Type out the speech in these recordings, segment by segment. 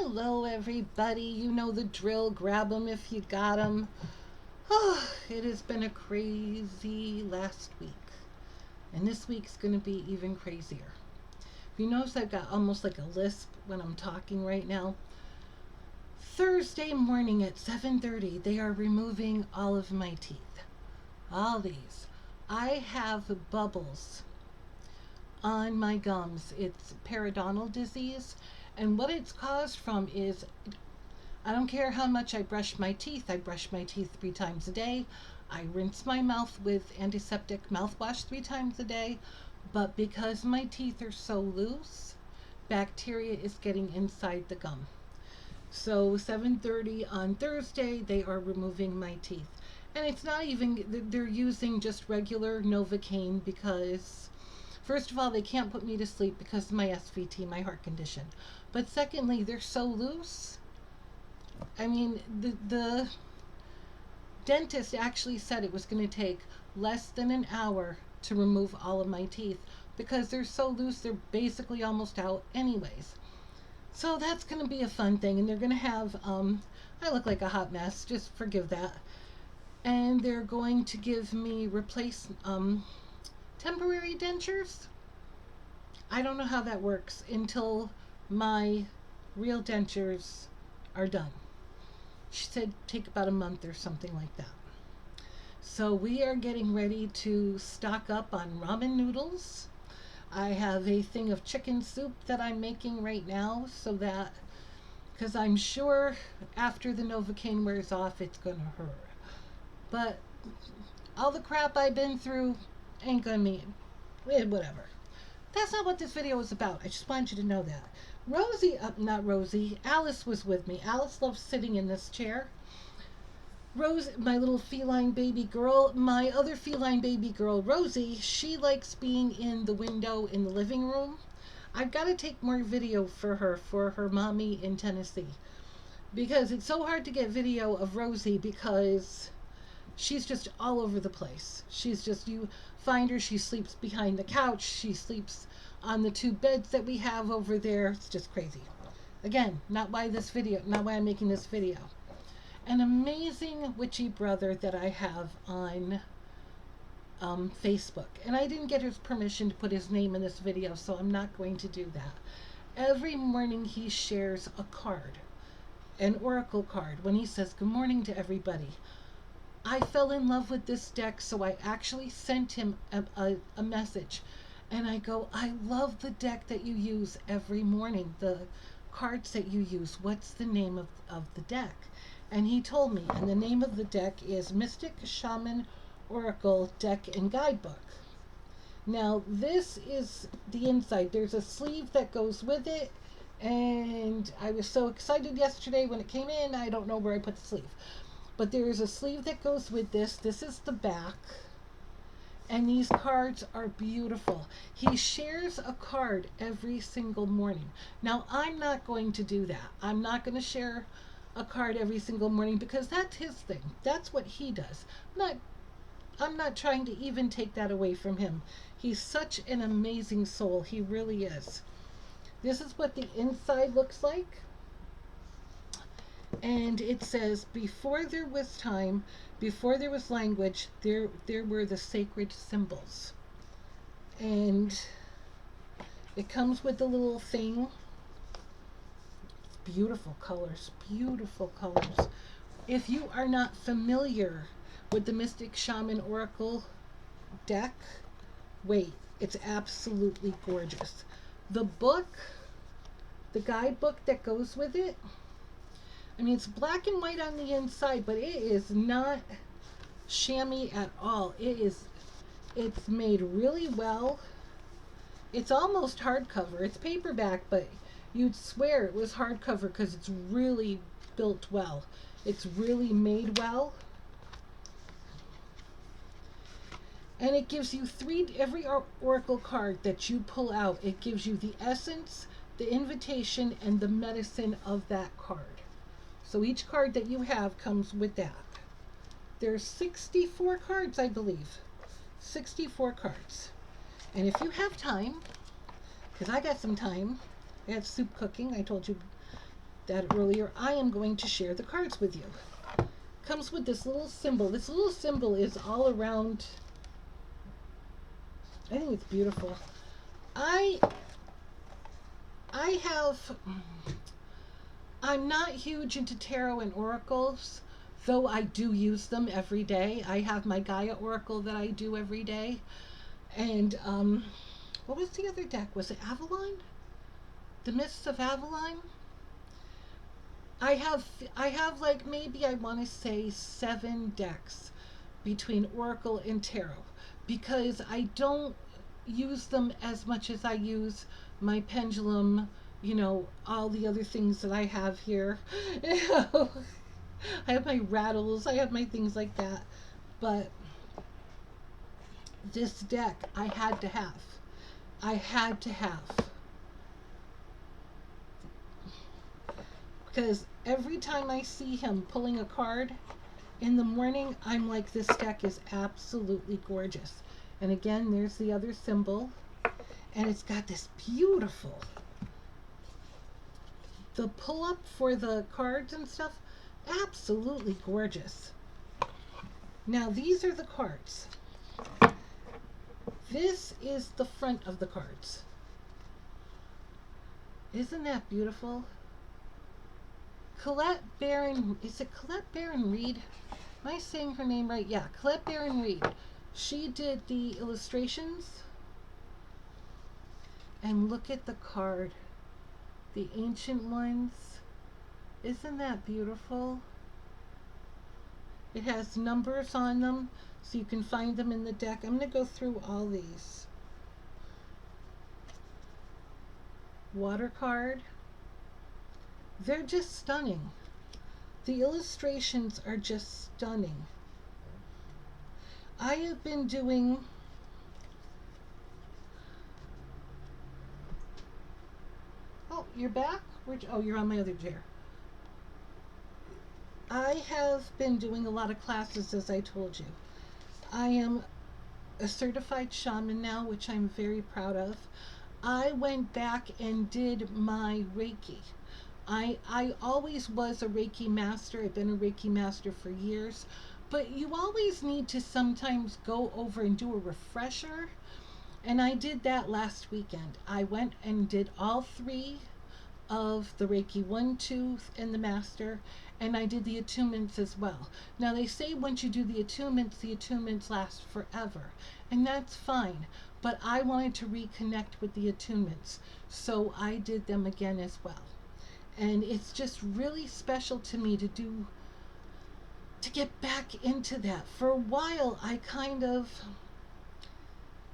Hello, everybody. You know the drill. Grab them if you got them. Oh, it has been a crazy last week. And this week's going to be even crazier. If you notice, I've got almost like a lisp when I'm talking right now. Thursday morning at 7:30, they are removing all of my teeth. All these. I have bubbles on my gums. It's periodontal disease. And what it's caused from is, I don't care how much I brush my teeth. I brush my teeth 3 times a day. I rinse my mouth with antiseptic mouthwash 3 times a day. But because my teeth are so loose, bacteria is getting inside the gum. So 7:30 on Thursday, they are removing my teeth. And it's not even, they're using just regular Novocaine because, first of all, they can't put me to sleep because of my SVT, my heart condition. But secondly, they're so loose. I mean, the dentist actually said it was going to take less than an hour to remove all of my teeth because they're so loose, they're basically almost out anyways. So that's going to be a fun thing. And they're going to have, I look like a hot mess, just forgive that. And they're going to give me temporary dentures. I don't know how that works until my real dentures are done. She said take about a month or something like that. So we are getting ready to stock up on ramen noodles. I have a thing of chicken soup that I'm making right now so that, because I'm sure after the Novocaine wears off, it's going to hurt. But all the crap I've been through ain't going to mean whatever. That's not what this video is about. I just wanted you to know that. Alice was with me. Alice loves sitting in this chair. Rose, my little feline baby girl, my other feline baby girl, Rosie, she likes being in the window in the living room. I've got to take more video for her mommy in Tennessee. Because it's so hard to get video of Rosie because she's just all over the place. She's just, you find her, she sleeps behind the couch, she sleeps on the 2 beds that we have over there. It's just crazy. Again, not why I'm making this video. An amazing witchy brother that I have on Facebook. And I didn't get his permission to put his name in this video, so I'm not going to do that. Every morning he shares a card, an oracle card, when he says good morning to everybody. I fell in love with this deck, so I actually sent him a message. And I go, I love the deck that you use every morning, the cards that you use. What's the name of the deck? And he told me, and the name of the deck is Mystic Shaman Oracle Deck and Guidebook. Now, this is the inside. There's a sleeve that goes with it, and I was so excited yesterday when it came in. I don't know where I put the sleeve. But there is a sleeve that goes with this. This is the back. And these cards are beautiful. He shares a card every single morning. Now, I'm not going to do that. I'm not going to share a card every single morning because that's his thing. That's what he does. I'm not trying to even take that away from him. He's such an amazing soul. He really is. This is what the inside looks like. And it says, before there was time, before there was language, there were the sacred symbols. And it comes with a little thing. Beautiful colors, beautiful colors. If you are not familiar with the Mystic Shaman Oracle deck, wait, it's absolutely gorgeous. The book, the guidebook that goes with it, I mean, it's black and white on the inside, but it is not chamois at all. It's made really well. It's almost hardcover. It's paperback, but you'd swear it was hardcover because it's really built well. It's really made well. And it gives you every oracle card that you pull out, it gives you the essence, the invitation, and the medicine of that card. So each card that you have comes with that. There's 64 cards, I believe. 64 cards. And if you have time, because I got some time, I had soup cooking. I told you that earlier, I am going to share the cards with you. Comes with this little symbol. This little symbol is all around. I think it's beautiful. I have, I'm not huge into tarot and oracles, though I do use them every day. I have my Gaia Oracle that I do every day. And what was the other deck? Was it Avalon? The Mists of Avalon? I have like, maybe I want to say 7 decks between Oracle and Tarot, because I don't use them as much as I use my pendulum, you know, all the other things that I have here. You know, I have my rattles, I have my things like that. But this deck I had to have. I had to have. Because every time I see him pulling a card in the morning, I'm like, this deck is absolutely gorgeous. And again, there's the other symbol. And it's got this beautiful, the pull up for the cards and stuff, absolutely gorgeous. Now these are the cards. This is the front of the cards. Isn't that beautiful? Colette Baron, is it Colette Baron Reed? Am I saying her name right? Yeah, Colette Baron Reed. She did the illustrations. And look at the card. The ancient ones. Isn't that beautiful? It has numbers on them, so you can find them in the deck. I'm going to go through all these. Water card. They're just stunning. The illustrations are just stunning. I have been doing Oh, you're back? Oh, you're on my other chair. I have been doing a lot of classes, as I told you. I am a certified shaman now, which I'm very proud of. I went back and did my Reiki. I always was a Reiki master. I've been a Reiki master for years. But you always need to sometimes go over and do a refresher. And I did that last weekend. I went and did all 3 of the Reiki 1, 2, and the Master, and I did the attunements as well. Now they say once you do the attunements last forever, and that's fine, but I wanted to reconnect with the attunements, so I did them again as well. And it's just really special to me to get back into that. For a while, I kind of,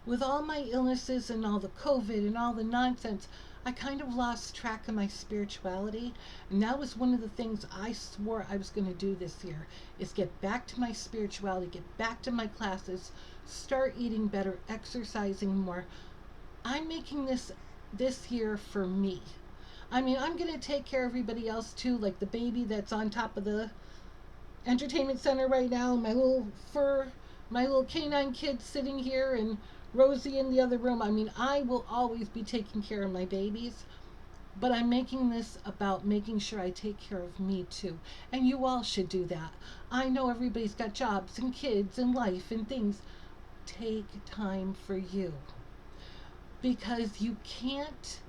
with all my illnesses and all the COVID and all the nonsense, I kind of lost track of my spirituality. And that was one of the things I swore I was going to do this year, is get back to my spirituality, get back to my classes, start eating better, exercising more. I'm making this year for me. I mean, I'm going to take care of everybody else too, like the baby that's on top of the entertainment center right now, my little canine kid sitting here, and Rosie in the other room. I mean, I will always be taking care of my babies, but I'm making this about making sure I take care of me too. And you all should do that. I know everybody's got jobs and kids and life and things. Take time for you, because you can't,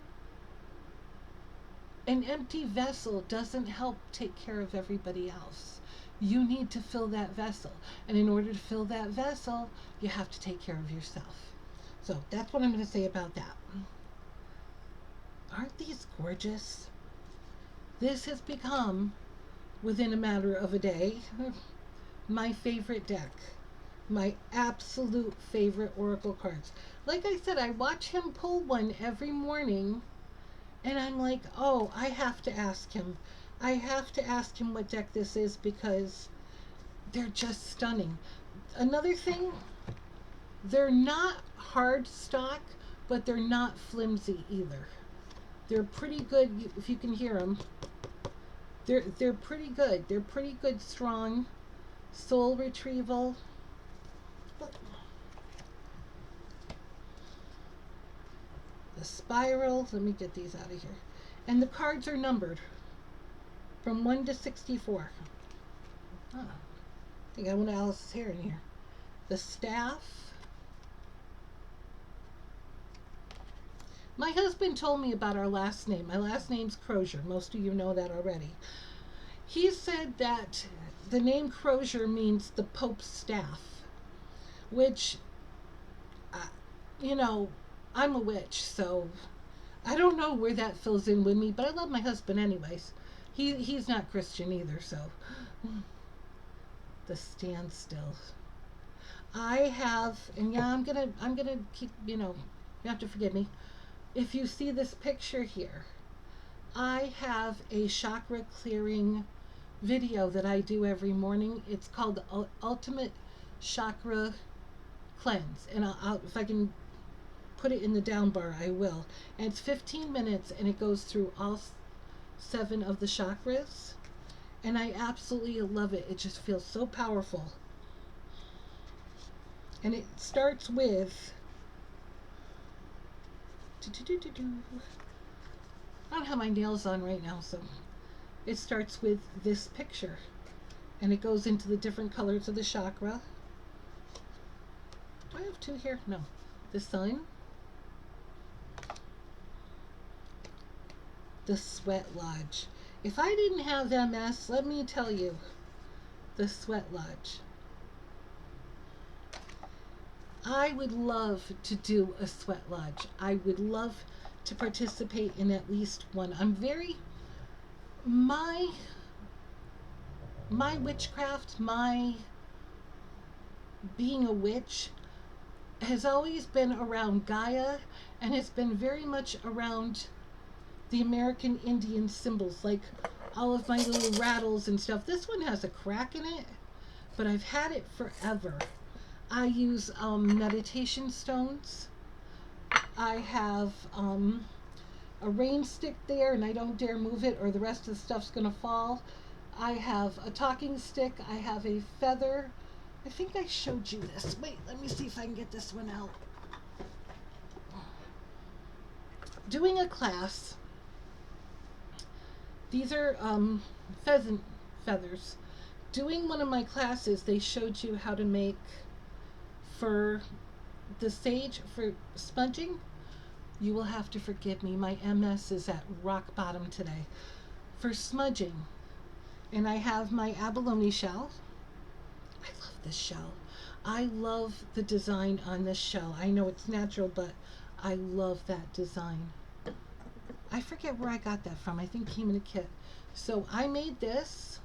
an empty vessel doesn't help take care of everybody else. You need to fill that vessel. And in order to fill that vessel, you have to take care of yourself. So that's what I'm going to say about that. Aren't these gorgeous? This has become, within a matter of a day, my favorite deck. My absolute favorite oracle cards. Like I said, I watch him pull one every morning, and I'm like, oh, I have to ask him. I have to ask him what deck this is, because they're just stunning. Another thing, they're not hard stock, but they're not flimsy either. They're pretty good, if you can hear them. They're pretty good. They're pretty good, strong. Soul retrieval. The spiral. Let me get these out of here. And the cards are numbered. from 1 to 64. Ah, I think I want Alice's hair in here. The staff. My husband told me about our last name. My last name's Crozier. Most of you know that already. He said that the name Crozier means the Pope's staff, which, you know, I'm a witch, so I don't know where that fills in with me, but I love my husband anyways. He's not Christian either, so. The standstill. I have, and yeah, I'm gonna keep, you have to forgive me. If you see this picture here, I have a chakra clearing video that I do every morning. It's called the Ultimate Chakra Cleanse, and I'll if I can put it in the down bar, I will. And it's 15 minutes, and it goes through all 7 of the chakras, and I absolutely love it. It just feels so powerful. And it starts with I don't have my nails on right now, so it starts with this picture, and it goes into the different colors of the chakra. Do I have 2 here? No. The sun, the sweat lodge. If I didn't have MS, let me tell you, the sweat lodge. I would love to do a sweat lodge. I would love to participate in at least one. My witchcraft, my being a witch has always been around Gaia, and it's been very much around the American Indian symbols, like all of my little rattles and stuff. This one has a crack in it, but I've had it forever. I use meditation stones. I have a rain stick there, and I don't dare move it or the rest of the stuff's gonna fall. I have a talking stick. I have a feather. I think I showed you this. Wait, let me see if I can get this one out. Doing a class. These are pheasant feathers. Doing one of my classes, they showed you how to make, for the sage, for sponging, you will have to forgive me. My MS is at rock bottom today. For smudging, and I have my abalone shell. I love this shell. I love the design on this shell. I know it's natural, but I love that design. I forget where I got that from. I think it came in a kit. So I made this,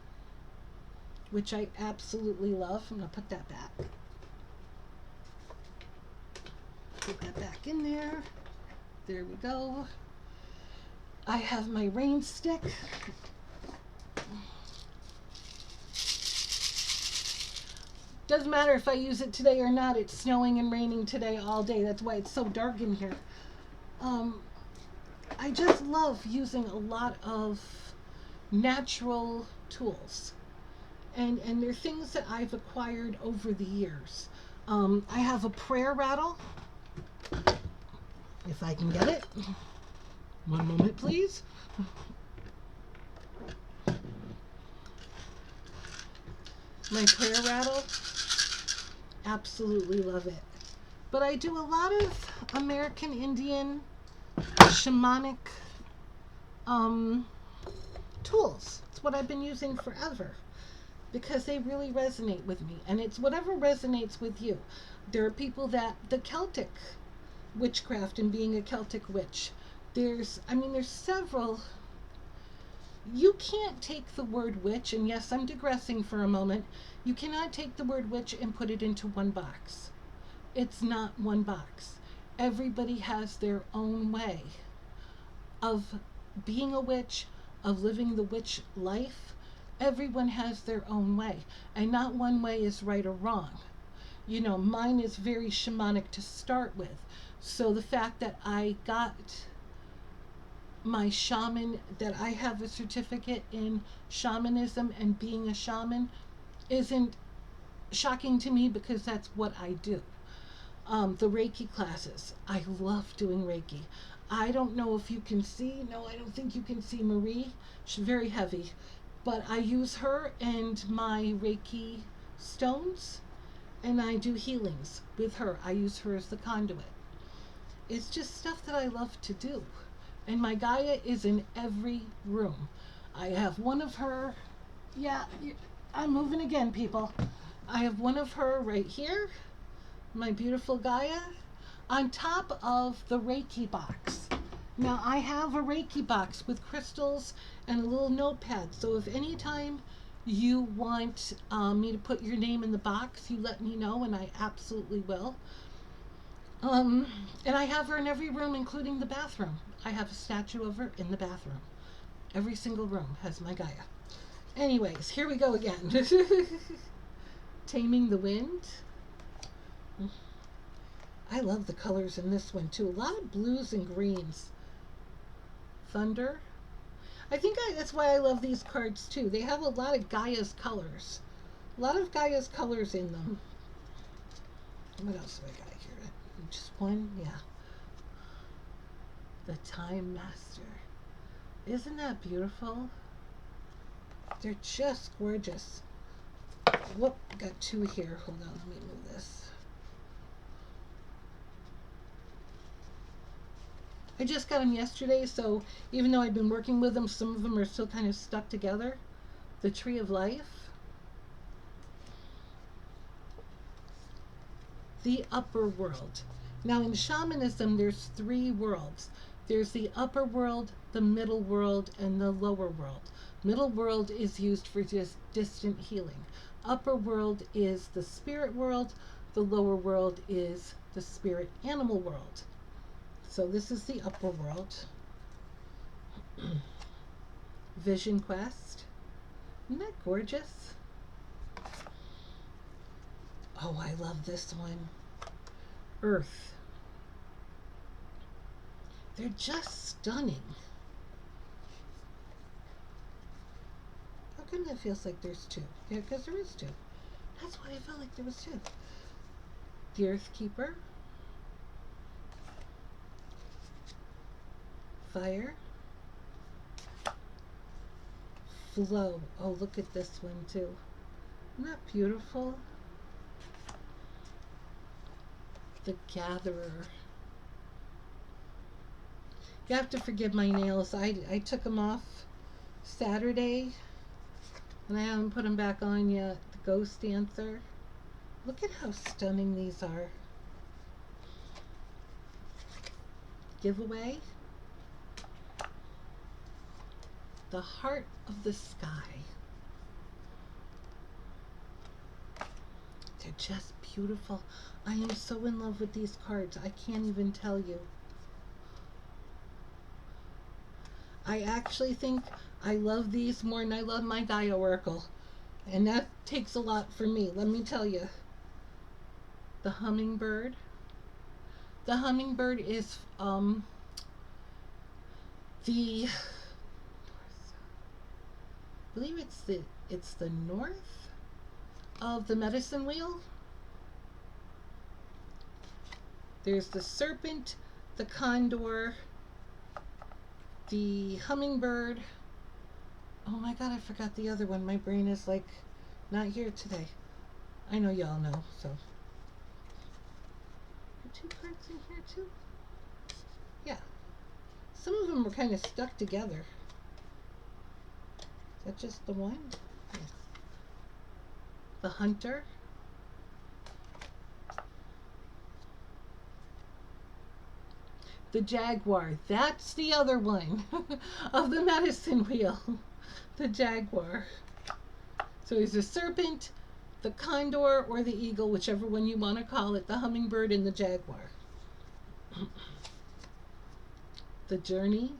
which I absolutely love. I'm going to put that back. Put that back in there. There we go. I have my rain stick. Doesn't matter if I use it today or not. It's snowing and raining today all day. That's why it's so dark in here. I just love using a lot of natural tools. And they're things that I've acquired over the years. I have a prayer rattle. If I can get it. One moment, please. My prayer rattle. Absolutely love it. But I do a lot of American Indian shamanic tools. It's what I've been using forever because they really resonate with me, and it's whatever resonates with you. There are people that the Celtic witchcraft and being a Celtic witch, there's several. You can't take the word witch, and yes, I'm digressing for a moment. You cannot take the word witch and put it into one box. It's not one box. Everybody has their own way of being a witch, of living the witch life. Everyone has their own way, and not one way is right or wrong. Mine is very shamanic to start with. So the fact that I got my shaman, that I have a certificate in shamanism and being a shaman, isn't shocking to me because that's what I do. The Reiki classes, I love doing Reiki. I don't know if you can see. No, I don't think you can see Marie. She's very heavy. But I use her and my Reiki stones, and I do healings with her. I use her as the conduit. It's just stuff that I love to do. And my Gaia is in every room. I have one of her. Yeah, I'm moving again, people. I have one of her right here, my beautiful Gaia, on top of the Reiki box. Now, I have a Reiki box with crystals and a little notepad. So if anytime you want me to put your name in the box, you let me know, and I absolutely will. And I have her in every room, including the bathroom. I have a statue of her in the bathroom. Every single room has my Gaia. Anyways, here we go again. Taming the Wind. I love the colors in this one too. A lot of blues and greens. Thunder. I think that's why I love these cards too. They have a lot of Gaia's colors. A lot of Gaia's colors in them. What else do I got here? Just one? Yeah. The Time Master. Isn't that beautiful? They're just gorgeous. Whoop, got two here. Hold on, let me move this. I just got them yesterday, so even though I've been working with them, some of them are still kind of stuck together. The Tree of Life. The Upper World. Now in shamanism, there's three worlds. There's the upper world, the middle world, and the lower world. Middle world is used for just distant healing. Upper world is the spirit world. The lower world is the spirit animal world. So this is the upper world. Vision Quest. Isn't that gorgeous? Oh, I love this one. Earth. They're just stunning. How come that feels like there's two? Yeah, because there is two. That's why I felt like there was two. The Earth Keeper. Fire. Flow. Oh, look at this one too. Isn't that beautiful? The Gatherer. You have to forgive my nails. I took them off Saturday, and I haven't put them back on yet. The Ghost Dancer. Look at how stunning these are. Giveaway. The Heart of the Sky. They're just beautiful. I am so in love with these cards. I can't even tell you. I actually think I love these more than I love my Gaia Oracle. And that takes a lot for me, let me tell you. The Hummingbird. The Hummingbird is the I believe it's the north of the medicine wheel. There's the serpent, the condor, the hummingbird. Oh my god, I forgot the other one. My brain is like not here today. I know y'all know, so. Are two cards in here too? Yeah. Some of them were kind of stuck together. Is that just the one? Yeah. The Hunter. The Jaguar. That's the other one of the medicine wheel. The Jaguar. So there's the serpent, the condor, or the eagle, whichever one you want to call it, the hummingbird and the jaguar. The Journey.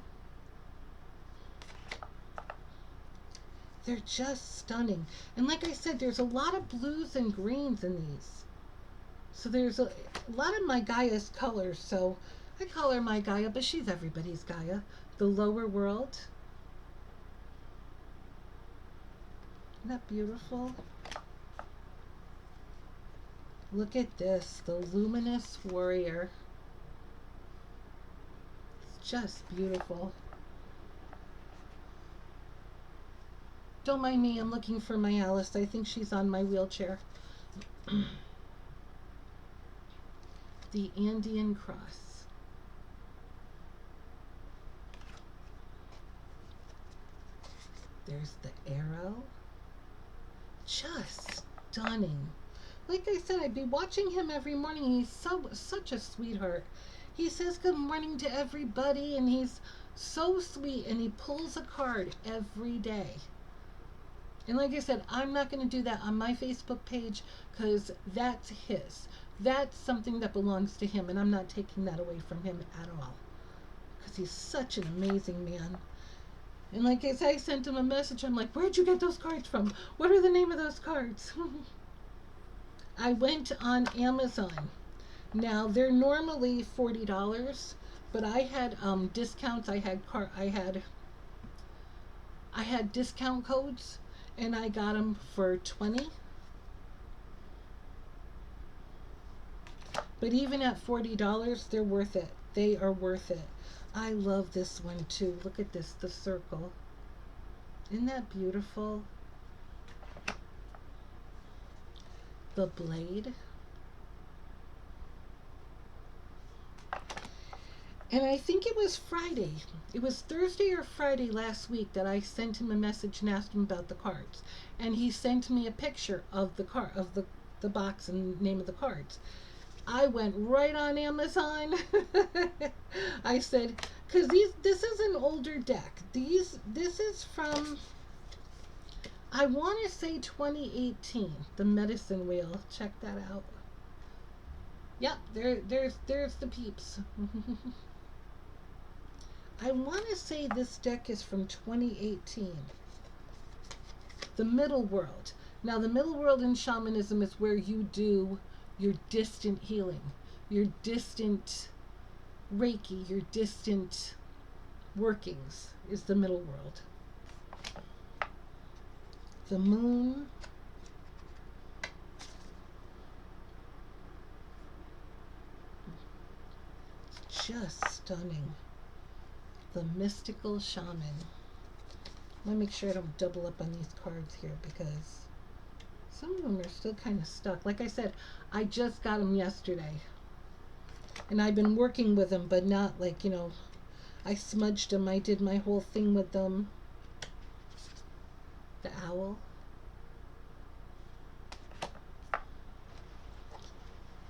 They're just stunning. And like I said, there's a lot of blues and greens in these. So there's a lot of my Gaia's colors. So I call her my Gaia, but she's everybody's Gaia. The Lower World. Isn't that beautiful? Look at this, the Luminous Warrior. It's just beautiful. Don't mind me, I'm looking for my Alice. I think she's on my wheelchair. The Andean cross. There's the arrow. Just stunning. Like I said, I'd be watching him every morning. He's such a sweetheart. He says good morning to everybody, and he's so sweet, and he pulls a card every day. And like I said, I'm not going to do that on my Facebook page because that's his. That's something that belongs to him, and I'm not taking that away from him at all because he's such an amazing man. And like I said, I sent him a message. I'm like, where'd you get those cards from? What are the name of those cards? I went on Amazon. Now they're normally $40, but I had discounts. I had discount codes, and I got them for $20. But even at $40, they're worth it. They are worth it. I love this one too. Look at this, the circle. Isn't that beautiful? The blade. And I think it was Friday. It was Thursday or Friday last week that I sent him a message and asked him about the cards. And he sent me a picture of the card, of the box and name of the cards. I went right on Amazon. I said, because this is an older deck. This is from, I want to say 2018. The Medicine Wheel. Check that out. Yep, there's the peeps. I want to say this deck is from 2018. The Middle World. Now, the Middle World in shamanism is where you do your distant healing, your distant Reiki, your distant workings is the middle world. The moon. Just stunning. The mystical shaman. Let me make sure I don't double up on these cards here because some of them are still kind of stuck. Like I said, I just got them yesterday. And I've been working with them, but not like, I smudged them. I did my whole thing with them. The owl.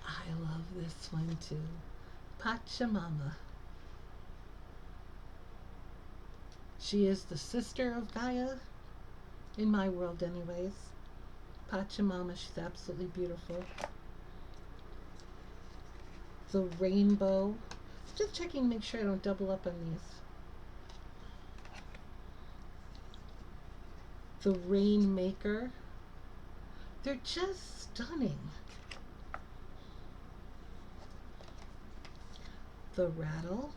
I love this one too. Pachamama. She is the sister of Gaia, in my world anyways. Pachamama, she's absolutely beautiful. The rainbow. Just checking to make sure I don't double up on these. The rainmaker. They're just stunning. The rattle.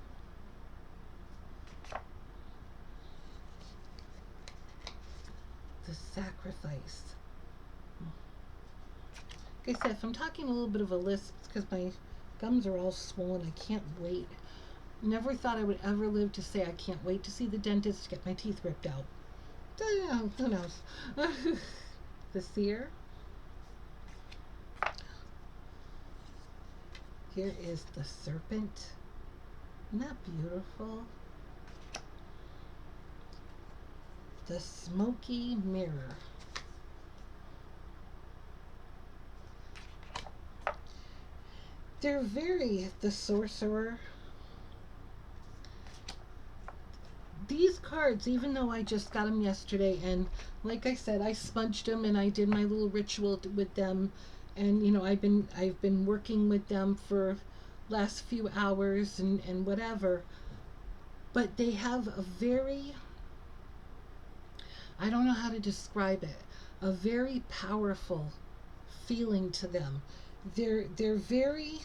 The sacrifice. Like I said, if I'm talking a little bit of a lisp, it's because my gums are all swollen. I can't wait. Never thought I would ever live to say I can't wait to see the dentist to get my teeth ripped out. Who knows? The seer. Here is the serpent. Isn't that beautiful? The smoky mirror. They're the Sorcerer. These cards, even though I just got them yesterday, and like I said, I smudged them and I did my little ritual with them, and I've been working with them for last few hours and whatever, but they have a very, I don't know how to describe it, a very powerful feeling to them. They're very,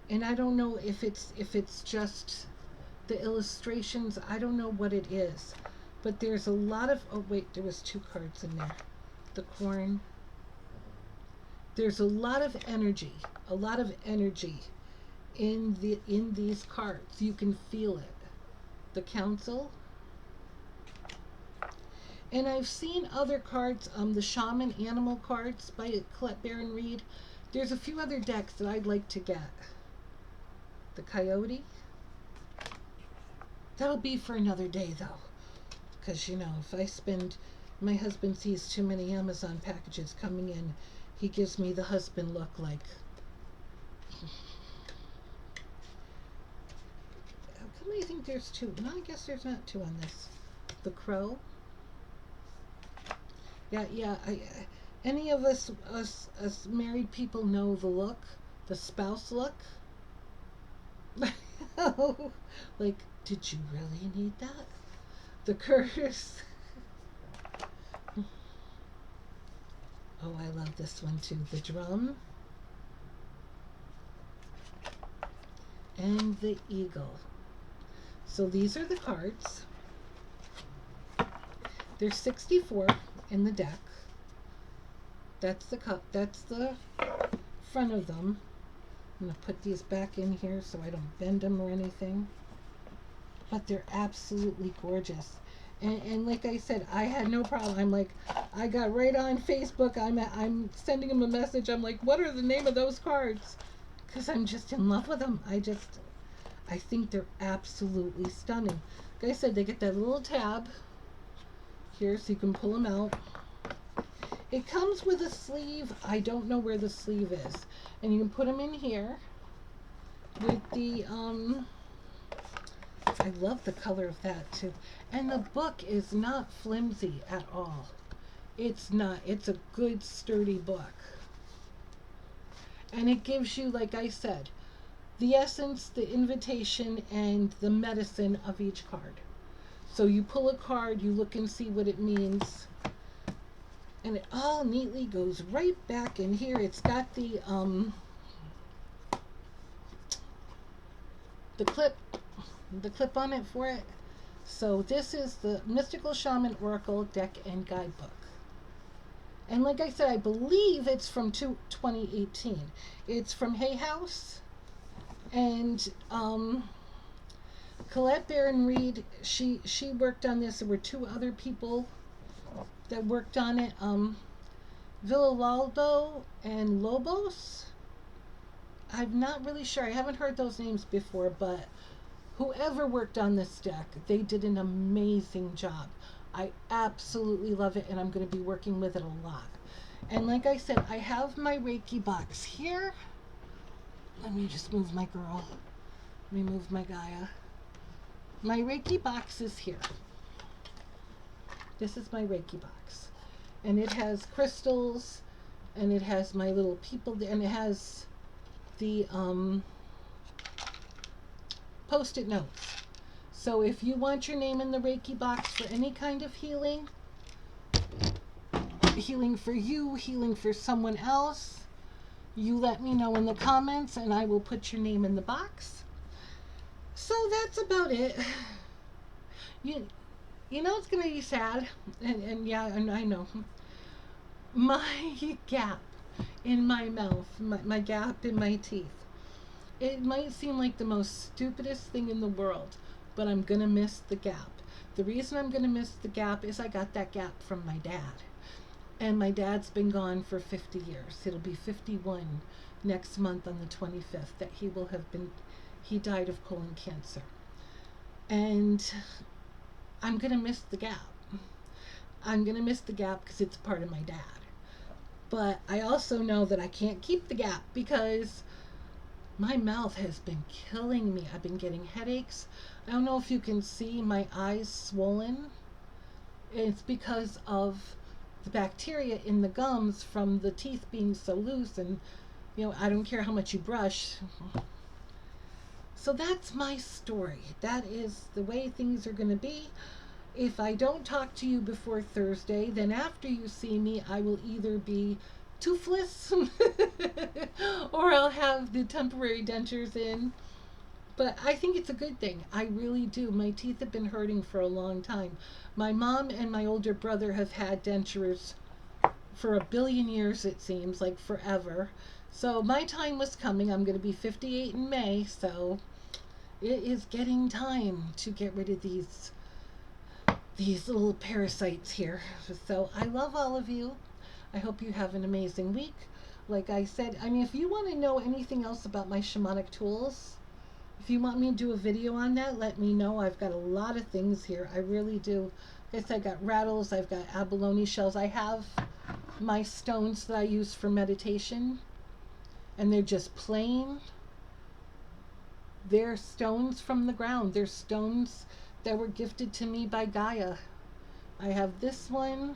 and I don't know if it's just the illustrations. I don't know what it is, but there's a lot of, oh wait, there was 2 cards in there. The corn. There's a lot of energy in these cards. You can feel it. The council. And I've seen other cards, the Shaman Animal cards by Colette Baron Reed. There's a few other decks that I'd like to get. The Coyote. That'll be for another day, though. Because, you know, if I spend... My husband sees too many Amazon packages coming in. He gives me the husband look like... How come I think there's two? No, I guess there's not two on this. The Crow. Yeah. Any of us married people know the look, the spouse look. Like, did you really need that? The Curse. Oh, I love this one too. The Drum. And the Eagle. So these are the cards. There's 64 in the deck. That's the cup. That's the front of them. I'm going to put these back in here so I don't bend them or anything. But they're absolutely gorgeous. And like I said, I had no problem. I'm like, I got right on Facebook. I'm sending them a message. I'm like, what are the name of those cards? Because I'm just in love with them. I think they're absolutely stunning. Like I said, they get that little tab here so you can pull them out. It comes with a sleeve. I don't know where the sleeve is. And you can put them in here with the, I love the color of that too. And the book is not flimsy at all. It's not. It's a good, sturdy book. And it gives you, like I said, the essence, the invitation, and the medicine of each card. So you pull a card, you look and see what it means. And it all neatly goes right back in here. It's got the clip on it for it. So this is the Mystical Shaman Oracle deck and guidebook. And like I said, I believe it's from 2018. It's from Hay House. And Colette Baron Reed, she worked on this. There were two other people that worked on it. Villaldo and Lobos. I'm not really sure. I haven't heard those names before, but whoever worked on this deck, they did an amazing job. I absolutely love it, and I'm going to be working with it a lot. And like I said, I have my Reiki box here. Let me just move my girl. Let me move my Gaia. My Reiki box is here. This is my Reiki box. And it has crystals, and it has my little people, and it has the Post-it notes. So if you want your name in the Reiki box for any kind of healing, healing for you, healing for someone else, you let me know in the comments and I will put your name in the box. So that's about it. You know it's going to be sad, and yeah, and I know. My gap in my mouth, my gap in my teeth. It might seem like the most stupidest thing in the world, but I'm going to miss the gap. The reason I'm going to miss the gap is I got that gap from my dad. And my dad's been gone for 50 years. It'll be 51 next month on the 25th that he died of colon cancer. And I'm going to miss the gap. I'm going to miss the gap because it's part of my dad. But I also know that I can't keep the gap because my mouth has been killing me. I've been getting headaches. I don't know if you can see my eyes swollen. It's because of the bacteria in the gums from the teeth being so loose, and I don't care how much you brush. So that's my story. That is the way things are going to be. If I don't talk to you before Thursday, then after you see me, I will either be toothless or I'll have the temporary dentures in. But I think it's a good thing. I really do. My teeth have been hurting for a long time. My mom and my older brother have had dentures for 1 billion years, it seems, like forever. So my time was coming. I'm going to be 58 in May, so it is getting time to get rid of these these little parasites here. So I love all of you. I hope you have an amazing week. Like I said, I mean, if you want to know anything else about my shamanic tools, if you want me to do a video on that, let me know. I've got a lot of things here. I really do. Like I said, I got rattles, I've got abalone shells. I have my stones that I use for meditation, and they're just plain. They're stones from the ground. They're stones that were gifted to me by Gaia. I have this one.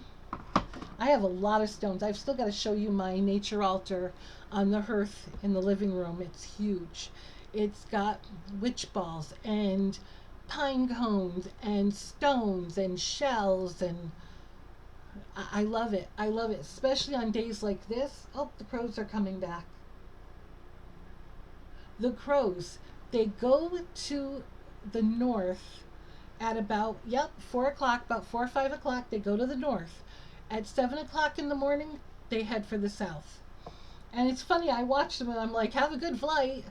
I have a lot of stones. I've still got to show you my nature altar on the hearth in the living room. It's huge. It's got witch balls and pine cones and stones and shells, and I love it. I love it, especially on days like this. Oh, the crows are coming back. The crows, they go to the north at about, 4 o'clock, about 4 or 5 o'clock, they go to the north. At 7 o'clock in the morning, they head for the south. And it's funny, I watch them and I'm like, have a good flight.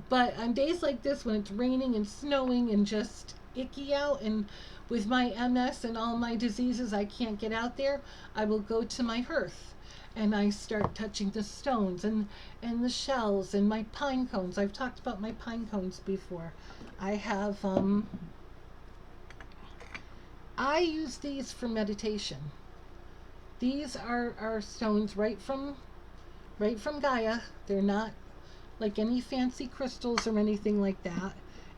But on days like this, when it's raining and snowing and just icky out, and with my MS and all my diseases, I can't get out there, I will go to my hearth and I start touching the stones and the shells and my pine cones. I've talked about my pine cones before. I have, I use these for meditation. These are stones right from Gaia. They're not like any fancy crystals or anything like that.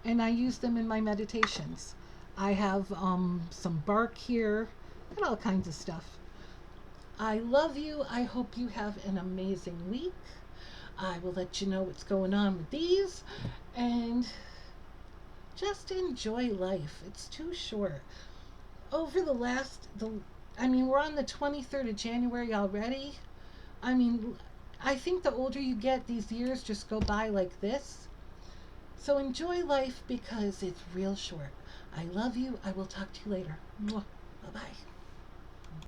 And I use them in my meditations. I have some bark here and all kinds of stuff. I love you. I hope you have an amazing week. I will let you know what's going on with these, and just enjoy life. It's too short. Over I mean, we're on the 23rd of January already. I mean, I think the older you get, these years just go by like this. So enjoy life because it's real short. I love you. I will talk to you later. Bye-bye.